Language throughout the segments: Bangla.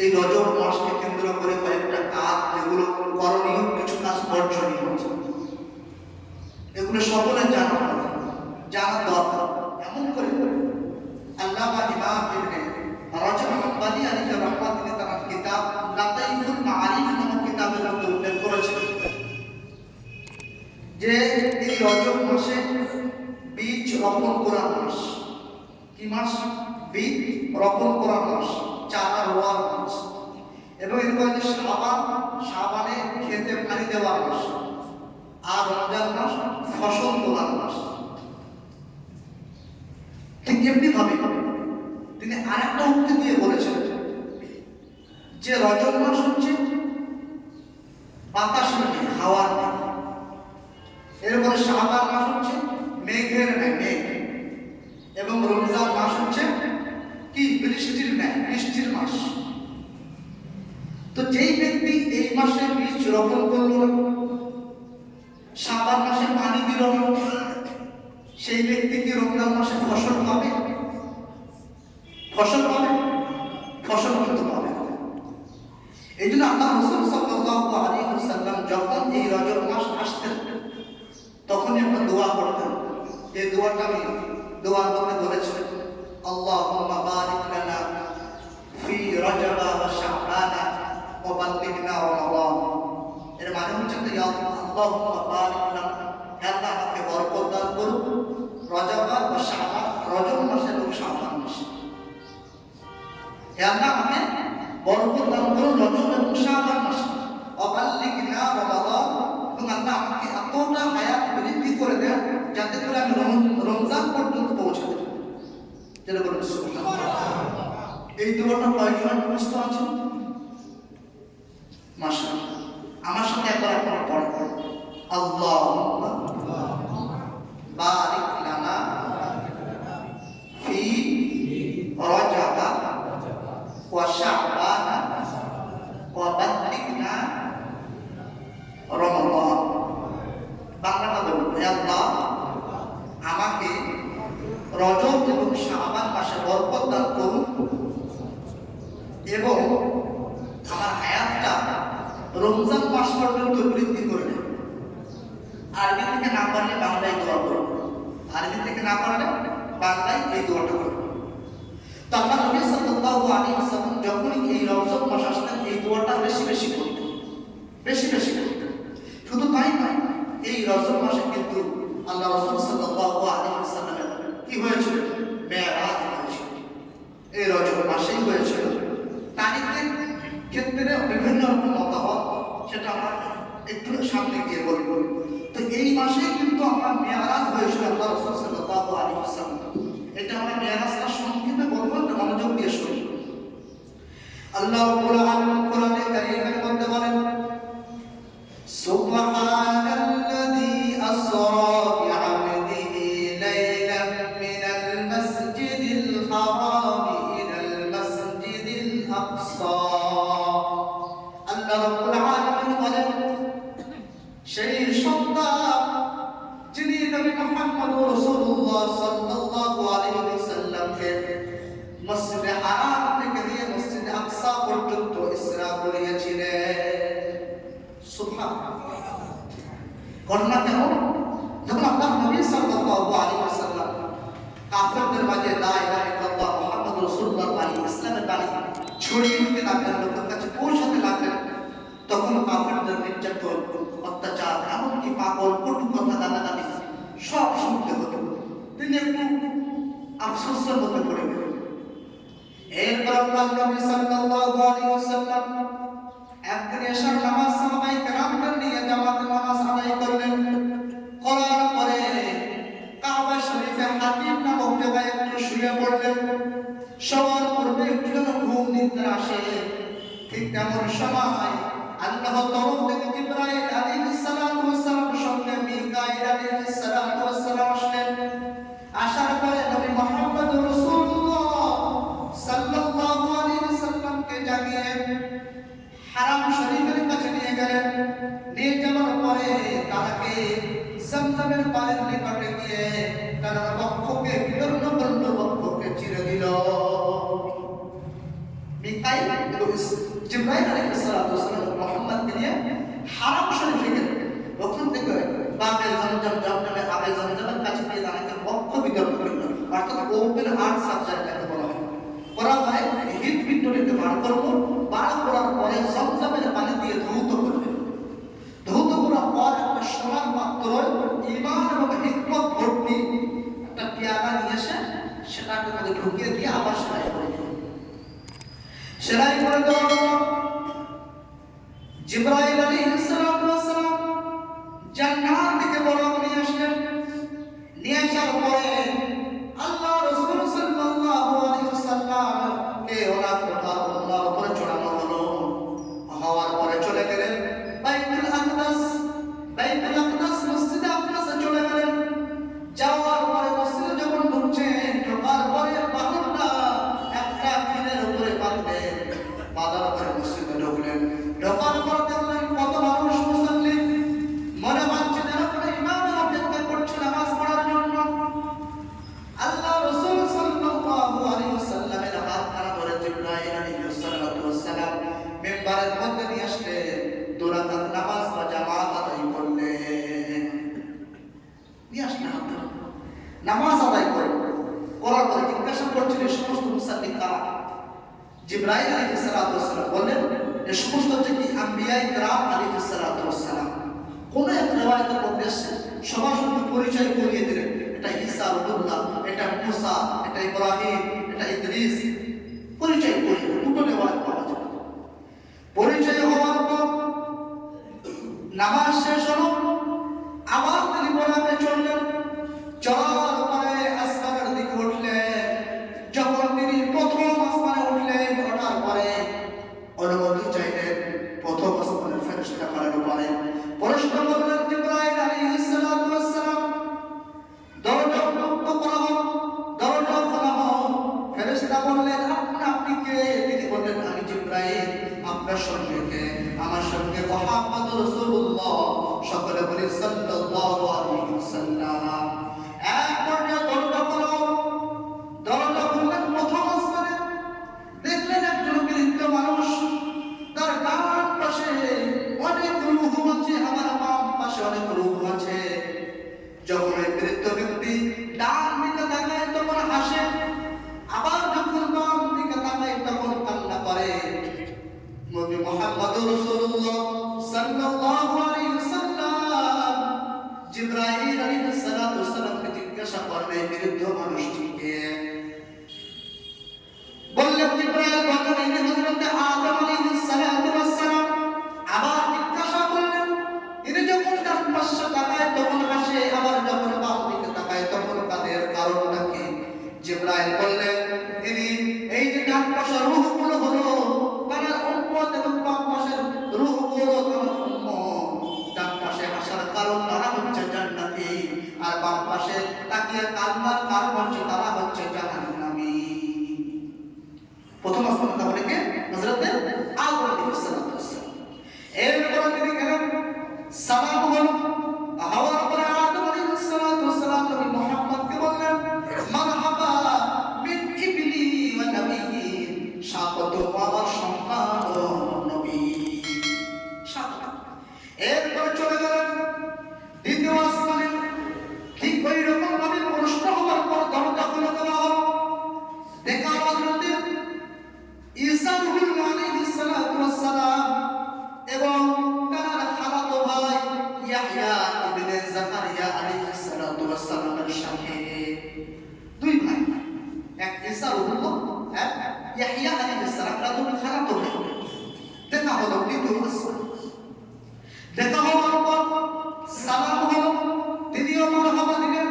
এই রজব মাসকে কেন্দ্র করে কয়েকটা কাজ যেগুলো করণীয়, কিছু কাজ বর্জনীয়, এগুলো সকলে জানা দরকার। এমন করে আল্লামা ইমাম ইবনে রাজব হাম্বলি আলাইহি রাহমাতুল্লাহ তিনি তার কিতাব লাতাইফুল মাআরিফ নামক কিতাবের মধ্যে উল্লেখ করেছেন যে এই রজব মাসে বীজ রোপণ করার মাস। কি মাস? বীজ রোপণ করার মাস, চারা রোয়ার মাস। এবং এরপরে যে শাবানে খেতে পানি দেওয়ার মাস, আর রমজান মাস ফসল তোলার মাস। ঠিক এমনি ভাবে তিনি আরেকটা উক্তি দিয়ে বলেছেন যে রজব মাস হচ্ছে বাতাস নদী, হাওয়ার নদী। এরপরে শাবান মাস হচ্ছে মেঘের ন্যায়, মেঘ। এবং রমজান মাস হচ্ছে কি? বৃষ্টির ন্যায়, বৃষ্টির মাস। তো যেই ব্যক্তি এই মাসে বীজ রোপণ করলো, শাবান মাসে পানি দিল, সেই ব্যক্তি কি রমজান মাসে ফসল পাবে? ফসল পাবে? ফসল কিন্তু পাবে। এই জন্য আল্লাহ রাসূল সাল্লাল্লাহু আলাইহি ওয়াসাল্লাম যখন এই রজব মাস আসতেন তখনই একটা দোয়া করতেন। এই দোয়াটা আমি দোয়ার মধ্যে বলেছি, আল্লাহুম্মা বারিক লানা ফি রজব ওয়া শাবান ওয়া বাল্লিগনা রমাদান। এর মানে হচ্ছে যে আল্লাহুম্মা বারিক লানা, হে আল্লাহ আমাকে বরকত দান করুন রজব ওয়া শাবান, রজব মাসে এবং শাবান মাসে। হে আল্লাহ আমাকে বরকত দান করুন রজব এবং শাবান মাসে। ওয়া বাল্লিগনা রমাদান, এবং আল্লাহ আমাকে এতটা হায়াত বৃদ্ধি করে দেন যাতে করে আমি রমজান পর্যন্ত পৌঁছাতে পারি। যেটা বলেন সুবহানাল্লাহ। এই দোয়াটা কয়েকজন মুখস্থ আছে? মাশাআল্লাহ। আমার সাথে একবার আপনারা পড়েন, আল্লাহুম্মা বারিক লানা ফি রজব ওয়া শাবান ওয়া বাল্লিগনা রমাদান। বাংলাটা বলুন, হে আল্লাহ আমাকে রজব এবং শাবান মাসে বরকত দান করুন এবং আমার হায়াতটা রমজান মাস পর্যন্ত বৃদ্ধি করে দেন। আরবি থেকে না পারলে বাংলায় দোয়া করুন, আরবি থেকে না পারলে বাংলায় এই দোয়াটা করুন। তো আল্লাহ নবী সাল্লাল্লাহু আলাইহি ওয়াসাল্লাম যখনই এই রজব মাস আসতেন এই দোয়াটা বেশি বেশি করতেন, বেশি বেশি করতেন। শুধু তাই নয়, এই রজব মাসে কিন্তু আল্লাহ রাসূল সাল্লাল্লাহু আলাইহি ওয়াসাল্লামের কি হয়েছিল? মেরাজ হয়েছিল। এই রজব মাসেই হয়েছিল। তারিখের ক্ষেত্রে বিভিন্ন রকম মতামত, সেটা আমরা একটু সামনে গিয়ে বলবো। তো এই মাসেই কিন্তু আমার মেরাজ হয়েছিল আল্লাহ রাসূল সাল্লাল্লাহু আলাইহি ওয়াসাল্লাম। এটা আমরা মেরাজটা সংক্ষেপে বলবো, মনোযোগ দিয়ে শুনি। আল্লাহ রাব্বুল আলামিন কোরআনে কারীমের মধ্যে বলেন, সুবহানাল্লাযী আসরা বিআবদিহি লাইলাম মিনাল মাসজিদিল হারাম ইলাল মাসজিদিল আকসা। আল্লাহ রাব্বুল আলামিন বলেন, সেই সত্তা যিনি নবী মুহাম্মদ রাসূলুল্লাহ সাল্লাল্লাহু আলাইহি ওয়াসাল্লামকে মসজিদে হারাম থেকে নিয়ে মসজিদে আকসা পর্যন্ত ইসরা করিয়েছিলেন। সুবহানাল্লাহ। ঘটনা কেমন? যখন আল্লাহ নবী সাল্লাল্লাহু আলাইহি ওয়াসাল্লাম কাফেরদের মাঝে লা ইলাহা ইল্লাল্লাহ মুহাম্মাদুর রাসূলুল্লাহ বাণী, ইসলামের বাণী ছড়িয়ে দিতে লাগলেন, লোকের কাছে পৌঁছাতে লাগলেন, তখন কাফেরদের নির্যাতন, অত্যাচার, এমনকি পাগল, কটু কথা, গালাগালি সব শুনতে হতো। তিনি একটু আফসোসের মধ্যে পড়ে গেলেন। এরপর আল্লাহ নবী সাল্লাল্লাহু আলাইহি ওয়াসাল্লাম একদিন এশার নামাজ সাহাবায়ে কেরামদের নিয়ে জামাতে নামাজ আদায় করলেন। করার পরে কাবা শরীফে শুয়ে পড়লেন। সবার পূর্বে একটু যেন ঘুম নিদ্রা আসে, ঠিক তেমন সময় আল্লাহ তরফ থেকে জিবরাইল আলাইহিস সালাতু ওয়াস সালাম সঙ্গে মিকাঈল আলাইহিস সালাতু ওয়াস সালাম আসলেন। আসার পরে নবী মুহাম্মদ রাসূলুল্লাহ সাল্লাল্লাহু আলাইহি ওয়াসাল্লামকে জাগিয়ে হারাম শরীফের কাছে নিয়ে গেলেন। নিয়ে যাওয়ার পরে তাকে জমজমের পানির নিকটে গিয়ে তার বক্ষকে বিদর্ণ করল, বক্ষকে চিরে দিল। মিকাঈল এবং জিবরাইল আলাইহিস সালাতু ওয়াস সালাম মুহাম্মদকে নিয়ে হারাম শরীফে গেলেন। ওখান থেকে বাবে জমজমের আবে জমজমের কাছে গিয়ে তাকে বক্ষ বিদর্ণ করল, অর্থাৎ ওপেন হার্ট সার্জারি যাকে বলা হয়। করা হয় হৃদপিণ্ডটিকে বার করবো, বার করার পরে জমজমের পানি দিয়ে ধৌত করবে। ধৌত করার পর একটা সোনার পাত্র ঈমান এবং হিকমত ভর্তি একটা পেয়ালা নিয়ে এসে সেটাকে মধ্যে ঢুকিয়ে দিয়ে আবার সেলাই করে দেবে। সেলাই করে দেওয়ার পর জিবরাইল আলাইহিস সালাতু ওয়াস সালাম জান্নাত থেকে বরফ নিয়ে আসলেন। নিয়ে আসার পরে আল্লাহ রাসূল সাল্লাল্লাহু আলাইহি ওয়াসাল্লাম কে ওনার কোঠার ওনার উপরে চড়ানো হলো। হওয়ার পরে চলে গেলেন বাইতুল আকদাস। বাইতুল আকদাস মসজিদে আকদাসে চলে গেলেন। যাওয়ার পরে মসজিদে যখন ঢুকছেন, ঢোকার পরে পাথরটা একটা খিলের উপরে বাঁধলেন। বাঁধার পরে মসজিদে ঢুকলেন। ঢোকার পর দেখলেন কত মানুষ মুসল্লি, মনে হচ্ছে যেন কোনো ইমামের অপেক্ষা করছে নামাজ পড়ার জন্য। আল্লাহ রাসূল সাল্লাল্লাহু আলাইহি ওয়াসাল্লামের হাত ধরা ধরে জিবরাইল আলাইহিস সালাতু ওয়াস সালাম মিম্বারের মধ্যে নিয়ে আসলে দুই রাকাত নামাজ বা জামাত আদায় করলেন। নিয়ে আসলে হাত ধরে নামাজ আদায় করলেন। করার পরে জিজ্ঞাসা করছেন এই সমস্ত মুসাল্লি কারা? জিবরাইল আলাইহিস সালাতু ওয়াস সালাম বললেন এই সমস্ত হচ্ছে কি আম্বিয়ায়ে কিরাম আলাইহিস সালাতু ওয়াস সালাম। কোন এক রিওয়ায়াতের মধ্যে এসেছে সবার সঙ্গে পরিচয় করিয়ে দিলেন, এটা ঈসা রূহুল্লাহ, এটা মুসা, এটা ইব্রাহিম, এটা ইদ্রিস, পরিচয় করিয়ে দিলেন। দুটো রিওয়ায়াত পাওয়া যায়। পরিচয় হওয়ার পর নামাজ শেষ হলো, আবার তিনি বলাতে চললেন। চলার পরে আসমানের দিকে উঠলেন। যখন তিনি প্রথম আসমানে উঠলেন, ওঠার পরে অনুমতি চাইলেন প্রথম আসমানের ফেরেশতাগণের উপরে। প্রশ্ন করলেন জিবরাইল আলাইহিস সালাতু ওয়াস সালাম, দরজা উন্মুক্ত করা হোক, দরজা খোলা হোক। ফেরেশতা বললেন আপনি কে? তিনি বললেন আমি জিবরাইল। আপনার সঙ্গে কে? আমার সঙ্গে মুহাম্মদ রাসূলুল্লাহ। সকলে বলি সাল্লাল্লাহু আলাইহি ওয়াসাল্লাম। এক পর্যায়ে দরজা খোলা হোক। দরজা খুললেন প্রথম আসমানে। দেখলেন একজন বৃদ্ধ মানুষ, তার ডান পাশে অনেক রূহ আছে, আমার বাম পাশে অনেক রূহ আছে। যখন এই বৃদ্ধ ব্যক্তি ডান দিকে তাকায় তখন হাসে, আবার যখন বাম দিকে তাকায় তখন কান্না করে। নবী মুহাম্মদ রাসূলুল্লাহ সাল্লাল্লাহু আলাইহি ওয়াসাল্লাম জিবরাইল আলাইহিস সালাতু ওয়াস সালামকে জিজ্ঞাসা করলেন বৃদ্ধ মানুষটিকে। বললেন জিবরাইল বললেন ইনি হযরত আদম আলাইহিস সালাতু ওয়াস সালাম। আবার জিজ্ঞাসা করলেন ইনি যখন ডান পাশে তাকায় তখন হাসে, আবার যখন বাম দিকে তাকায় তখন কাঁদের কারণটা কি? জিবরাইল বললেন ইনি এই যে ডান পাশের রূহগুলো হলো তারা উম্মত এবং বাম পাশের রূহগুলো তারা উম্মত। ডান পাশে হাসার কারণ তারা হচ্ছে জান্নাতি, আর বাম পাশে তাকিয়ে কান্নার কারণ হচ্ছে তারা হচ্ছে জাহান্নামী। প্রথম আসমান তাহলে কে? হযরত আদম আলাইহিস সালাতু ওয়াস সালাম। এরপর তিনি গেলেন, সালাম হলো। হওয়ার পরে আদম আলাইহিস সালাতু ওয়াস সালাম নবী মুহাম্মদকে বললেন মারহাবা বিন ইবলি ওয়া নবিয়্যি, স্বাগত আমার সন্তান ও নবী, স্বাগত। এরপর চলে গেলেন দ্বিতীয় আসমানে। ঠিক ওই রকম ভাবে প্রশ্ন হওয়ার পর দরজা খুলে দেওয়া হলো। দেখা হযরত ঈসা রূহুল্লাহ আলাইহিস সালাতু ওয়াস সালাম এবং তার খালাতো ভাই ইয়াহইয়া ইবনে জাকারিয়া আলাইহিস সালাতু ওয়াস সালামের সাথে দুই ভাই, এক ঈসা রূহুল্লাহ, এক ইয়াহইয়া আলাইহিস সালাম, তাদের খালাতো ভাই। দেখা হলো দ্বিতীয় আসমান। দেখা হওয়ার পর সালাম হলো। দ্বিতীয় মারহাবা দিলেন,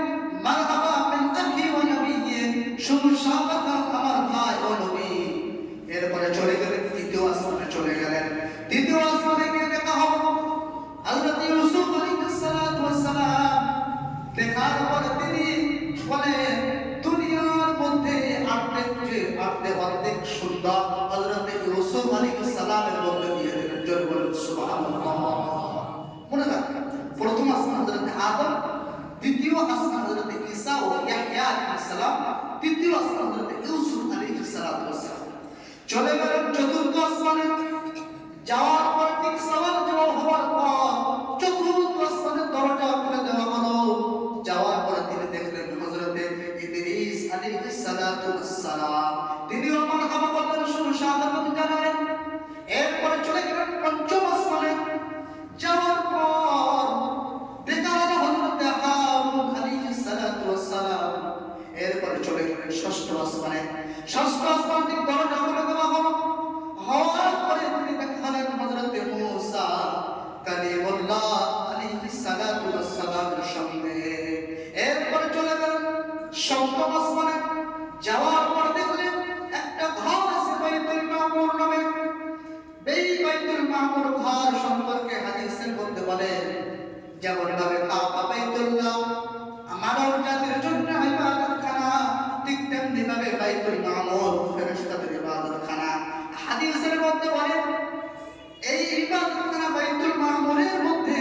মারহাবা বিন আখি ওয়া নবিয়্যি, শুনুন সাহাবাগণ আমার ভাই ও নবী। এরপরে চলে গেলেন তৃতীয় আসমানে চলে গেলেন। তৃতীয় আসমানে গিয়ে দেখা হলো হযরত ইউসুফ আলাইহিস সালাতু ওয়াস সালাম। দেখার পরে তিনি বলেন দুনিয়ার মধ্যে আপনি অর্ধেক সুন্দর হযরত ইউসুফ আলাইহিস সালামের মধ্যে দিয়ে দিলেন। জোরে বলেন সুবহানাল্লাহ। মনে রাখবেন প্রথম আসমান হযরত আদম, দ্বিতীয় আসমান হযরত ঈসা ও ইয়াহইয়া আলাইহিস সালাম, তৃতীয় আসমান হযরত ইউসুফ আলাইহিস সালাতু ওয়াস সালাম। চলে গেলেন চতুর্থ আসমানে। যাওয়ার পর ঠিক সওয়াল জবাব হওয়ার পর চতুর্থ আসমানের দরজা খুলে দেওয়া হলো। যাওয়ার পর তিনি দেখলেন হযরত ইদ্রিস আলাইহিস সালাতু ওয়াস সালাম। তিনিও মারহাবা বললেন, শুনুন শাহাদাত জানালেন। এরপরে চলে গেলেন পঞ্চম আসমানে। যাওয়ার পর দেখা হলো হযরত হারুন আলাইহিস সালাতু ওয়াস সালাম। এরপরে চলে গেলেন ষষ্ঠ আসমানে। ষষ্ঠ আসমান থেকে দরজা খুলে দেওয়া হলো। হওয়ার পরে তিনি দেখলেন হযরত মূসা কালিমুল্লাহ আলাইহিস সালাতু ওয়াস সালামের সামনে। এরপরে চলে গেলেন সপ্তম আসমানে। যাওয়ার পর দেখলেন একটা ঘর আছে বাইতুল মামুর নামে। এই বাইতুল মামুর ঘর সম্পর্কে হাদিসের মধ্যে বলে যেমন ভাবে কাবা বাইতুল্লাহ মানব জাতির জন্য ইবাদতখানা, ঠিক তেমনি ভাবে বাইতুল মামুর ফেরেশতাদের ইবাদতখানা। হাদিসের মধ্যে বলে এই ইবাদতখানা বাইতুল মামুরের মধ্যে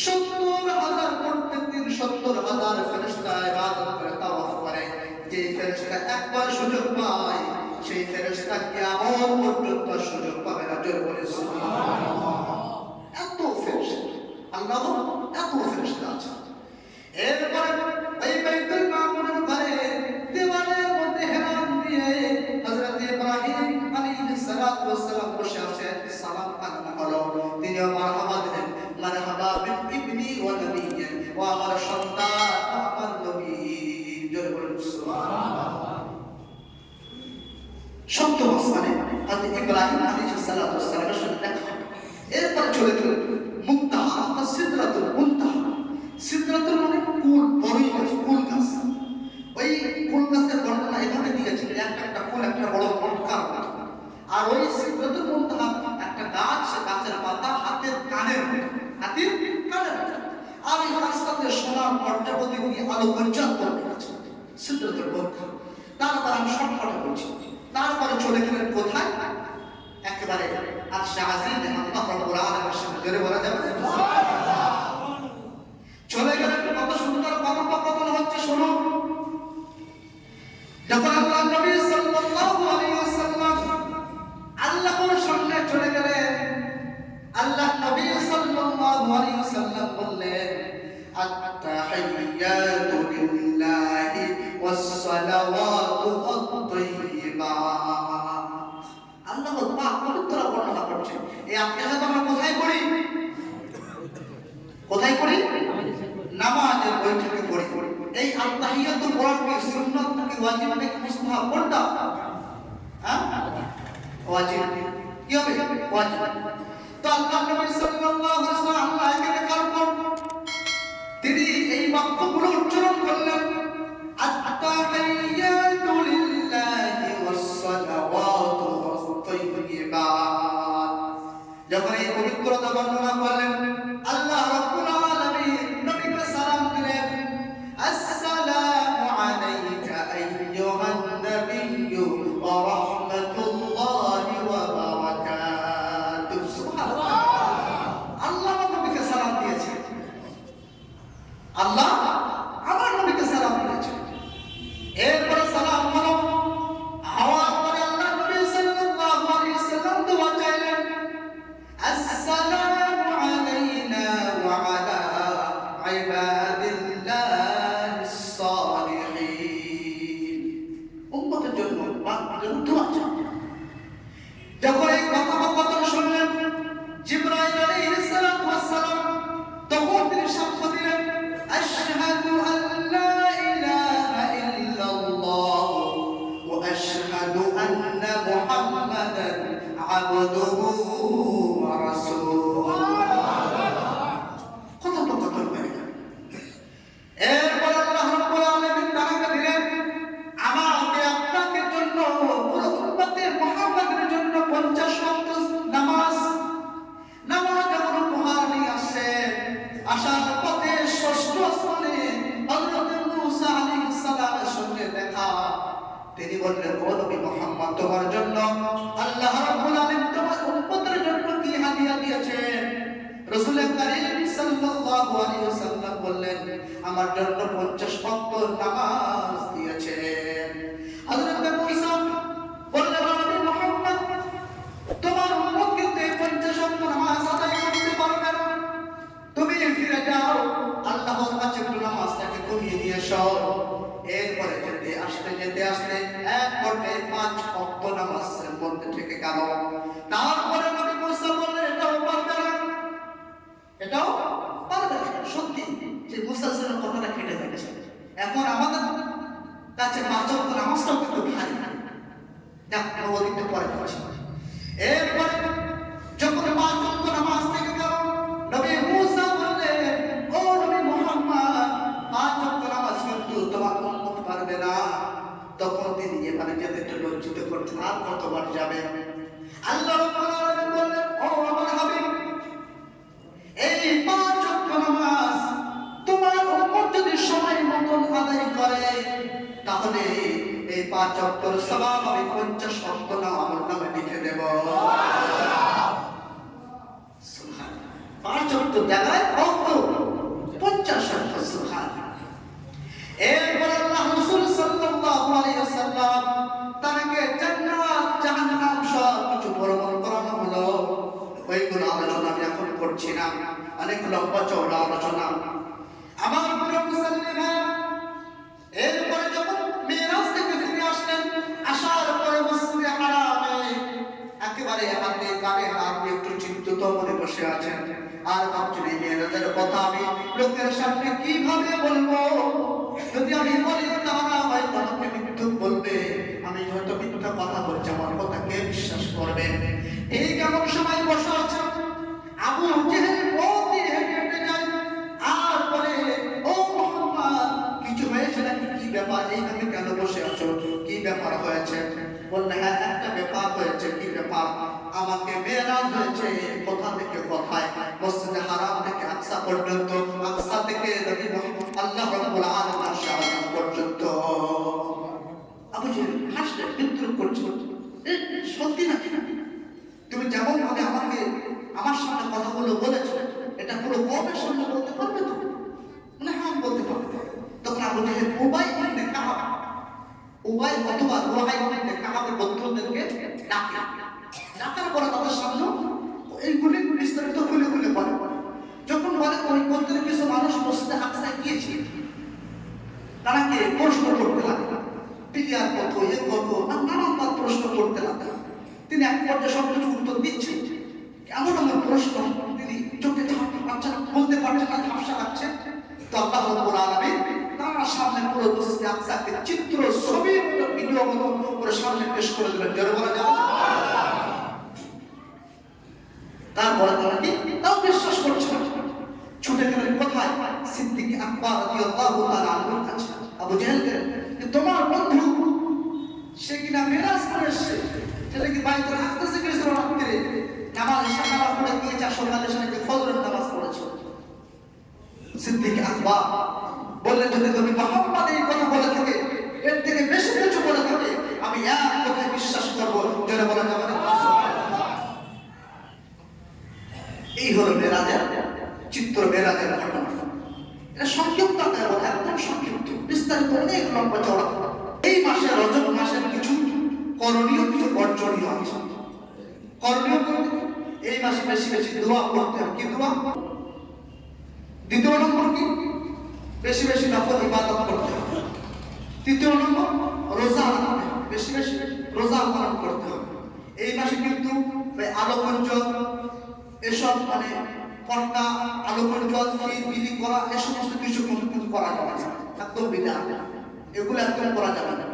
70,000 প্রত্যেক দিন 70,000 ফেরেশতা ইবাদত করে তাওয়াফ করে। যে ফেরেশতা একবার সুযোগ পায় সেই ফেরেশতা কিয়ামত পর্যন্ত সুযোগ পাবে না। জোরে বলে সুবহানাল্লাহ। এত ফেরেশতা, আল্লাহ এত ফেরেশতা আছে। এরপরে এই বাইতুল মামুরের ঘরে দেওয়ালের মধ্যে হেলান দিয়ে হযরত ইব্রাহিম আলাইহিস সালাতু ওয়াস সালাম বসে আছেন। সালাম আলাইহি হলো। তিনিও মারহাবা দিলেন, মারহাবা বিবনি ওয়া নবিয়্যি, ও আমার সন্তান আমার নবী। জোরে বলুন সুবহানাল্লাহ। সপ্তম আসমানে হযরত ইব্রাহিম আলাইহিস সালাতু ওয়াস সালামের সাথে দেখা হলো। এরপর চলে গেলেন মুনতাহা, সিদরাতুল মুনতাহা। সিদরাতুল মানে কুল, বড়ই গাছ, কুল গাছ। ওই কুল গাছের বর্ণনা এভাবে দিয়েছে একটা ফুল একটা বড় মটকার মতো। আর ওই সিদরাতুল মুনতাহা একটা গাছ, গাছের পাতা হাতের কানের মতো, হাতের কানের মতো। আর এই গাছটাতে সোনার পর্যাপতি দিয়ে আলো পর্যাপ্ত করে আছে সিদরাতুল মুনতাহা। তারপর আমি শর্টকাটে বলছি। তারপরে চলে গেলেন কোথায়? একেবারে আরশে আজিমে আল্লাহ রাব্বুল আলামিনের সামনে। জোরে বলা যাবে সুবহানাল্লাহ। চলে গেলেন, কত সুন্দর কথোপকথন হচ্ছে শুনুন। যখন আল্লাহ নবী সাল্লাল্লাহু আলাইহি ওয়াসাল্লাম আল্লাহর সামনে চলে গেলেন, আল্লাহ নবী সাল্লাল্লাহু আলাইহি ওয়াসাল্লাম বললেন আত-তাহিয়াতু লিল্লাহি ওয়াস-সালাওয়াতু আত-তাইয়্যিবাত। আল্লাহ পাক পবিত্র বর্ণনা করছেন। এই আত্মীয়তা আমরা কোথায় পড়ি? কোথায় পড়ি? নামাজের বৈঠকে পড়ি। এই আত-তাহিয়াতু পড়া কি সুন্নাত নাকি ওয়াজিব নাকি মুস্তাহাব? কোনটা? হ্যাঁ, ওয়াজিব। কি হবে? ওয়াজিব। তো আল্লাহ নবী সাল্লাল্লাহু আলাইহি ওয়াসাল্লাম আল্লাহকে দেখার পর তিনি এই বাক্যগুলো উচ্চারণ করলেন আত-তাহিয়াতু লিল্লাহি ওয়াস-সালাওয়াতু আত-তাইয়্যিবাত। যখন এই পবিত্রতা বর্ণনা করলেন আল্লাহ রাব্বুল আলামিন নবীকে সালাম দিলেন, আসসালামু আলাইকা আইয়ুহান নাবিয়্যু ওয়া রাহমাতুল্লাহি ওয়া বারাকাতুহু। সুবহানাল্লাহ। আল্লাহ নবীকে সালাম দিয়েছেন। আল্লাহ আমার বললেন, ও নবী মুহাম্মদ, তোমার জন্য আল্লাহ রাব্বুল আলামিন তোমার উম্মতের জন্য কি হাদিয়া দিয়েছেন? রাসূল কারীম সাল্লাল্লাহু আলাইহি ওয়াসাল্লাম বললেন, আমার জন্য 50 ওয়াক্ত নামাজ দিয়েছেন। হযরত মুসা বললেন, ও নবী মুহাম্মদ, তোমার উম্মত কিন্তু 50 ওয়াক্ত নামাজ আদায় করতে পারবে না। তুমি ফিরে যাও, আল্লাহর কাছে একটু নামাজটাকে কমিয়ে দিয়ে এসো। এরপরে যেতে আসতে এক পর্যায়ে 5 ওয়াক্ত নামাজের মধ্যে থেকে গেল। তারপরে নবী মুসা বললেন, এটাও পারবে না, এটাও পারবে না। সত্যি যে মুসার কথাটা কেটে যাচ্ছে। এখন আমাদের কাছে 5 ওয়াক্ত নামাজটাও কিন্তু ভারী। দেখ, ওদিকটা পরে পড়ছি। এরপরে যখন 5 ওয়াক্ত নামাজ থেকে গেল, নবী মুসা বললেন, ও নবী মুহাম্মদ, 5 ওয়াক্ত নামাজ কিন্তু তোমার উম্মত পারবে না। তখন তিনি এখানে যেতে একটু লজ্জিত করছেন, আর কতবার যাবে? আল্লাহ রাব্বুল আলামিন বললেন, ও আমার হাবিব, এই 5 ওয়াক্ত নামাজ তোমার উম্মত যদি সময় মতন আদায় করে, তাহলে এই 5 ওয়াক্তের সওয়াব আমি 50 ওয়াক্ত আমার নামে লিখে দেব। সুবহানাল্লাহ। 5 ওয়াক্ত জায়গায় কত? 50 ওয়াক্ত। সুবহানাল্লাহ। এরপর আল্লাহ রাসূল সাল্লাল্লাহু আলাইহি ওয়াসাল্লাম তাকে জান্নাত জাহান্নাম সব কিছু বর্ণনা করানো হলো। ওইগুলো আলোচনা আমি এখন করছি না, অনেক লম্বা চওড়া আলোচনা। আমার প্রিয় মুসলিম, এরপরে যখন মিরাজ থেকে ফিরে আসলেন, আসার পরে মসজিদে হারামে একেবারে হাতে কানে হাত দিয়ে একটু চিন্তিত মনে বসে আছেন। আর ভাবছেন, এই মিরাজের কথা আমি লোকের সামনে কিভাবে বলবো? যদি আমি বলি তারা হয়তো আমাকে মিথ্যা বলবে, আমি হয়তো মিথ্যা কথা বলছি, আমার কথা কে বিশ্বাস করবে? এই কেমন সময় বসে আছেন, আবু জেহেল পথে হেঁটে হেঁটে যায় আর বলে, ও মুহাম্মদ, কিছু হয়েছে নাকি? কি ব্যাপার? এইভাবে কেন বসে আছো? কি ব্যাপার হয়েছে? বললে, হ্যাঁ, একটা ব্যাপার হয়েছে। কি ব্যাপার? আমাকে মেরাজ হয়েছে কোথা থেকে কোথায়, মসজিদে হারাম থেকে আকসা পর্যন্ত, আকসা থেকে নবী আল্লাহ রাব্বুল আলামিন শাহাদাত পর্যন্ত। আবু জেহেল হাসলেন, বিদ্রুপ করছে, সত্যি নাকি? তুমি যেমন ভাবে আমাকে আমার সামনে কথাগুলো বলেছো, এটা পুরো কওমের সামনে বলতে পারবে তো? না, হ্যাঁ, বলতে পারবে। তখন আবু জেহেল উবাই ইবনে কাব, উবাই অথবা রুহাই ইবনে কাবের বন্ধুদেরকে ডাকার পরে তাদের সামনে এইগুলি বিস্তারিত খুলে খুলে বলে। যখন বলে, ওই গোত্রের কিছু মানুষ মসজিদে আকসায় গিয়েছে, তারাকে প্রশ্ন করতে লাগে, পিলিয়ার কত, এ কত, নানান প্রশ্ন করতে লাগে। তিনি এক পর্যায়ে সব কিছু উত্তর দিচ্ছেন, এমন এমন প্রশ্ন তিনি চোখে বাচ্চা বলতে পারছেন না, ঝাপসা লাগছে। তো আল্লাহ রাব্বুল আলামিন তার সামনে পুরো মসজিদে আকসাকে চিত্র, ছবি, ভিডিও মতো করে সামনে পেশ করে দিলেন। জোরে বলা যাবে? তারপরে তারা কি তাও বিশ্বাস করছে না, ছুটে গেলেন কোথায়? সিদ্দিক আকবর রাদিয়াল্লাহু তাআলা আনহুর কাছে। আবু জেহেল বললেন, তোমার বন্ধু সে কিনা মিরাজ করে এসেছে, সেটা কি বাইতুল আকসাসে গিয়েছিল রাত্রে, নামাজ পড়ে গিয়েছে, সকালে সেখানে ফজরের নামাজ পড়েছে। সিদ্দিক আকবর বললেন, যদি তুমি মুহাম্মদ এই কথা বলে থাকে, এর থেকে বেশি কিছু বলে থাকে, আমি এক কথায় বিশ্বাস করব। জোরে বলা যাবে না? এই হলো মেরাজের চিত্র, মেরাজের ঘটনা। এটা সংক্ষিপ্ত আকারে বলা, একদম সংক্ষিপ্ত, বিস্তারিত অনেক লম্বা চওড়া। এই মাসে, রজব মাসের কিছু করণীয়, কিছু বর্জনীয় আছে। করণীয় বলতে এই মাসে বেশি বেশি দোয়া করতে হবে। কি দোয়া? দ্বিতীয় নম্বর কি? বেশি বেশি নফল ইবাদত করতে হবে। তৃতীয় নম্বর, রোজা রাখতে হবে, বেশি বেশি রোজা পালন করতে হবে। এই মাসে কিন্তু আলোকঞ্জ এসব পর্দা, আলোকঞ্জল, বিলি করা, এ সমস্ত কিছু কিন্তু করা যাবে না, একদম বিধান, এগুলো একদম করা যাবে না।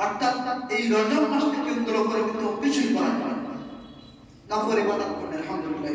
অর্থাৎ এই রজব মাসকে কেন্দ্র করে কিন্তু কিছুই করা যাবে না। নফল ইবাদত করলে আলহামদুলিল্লাহ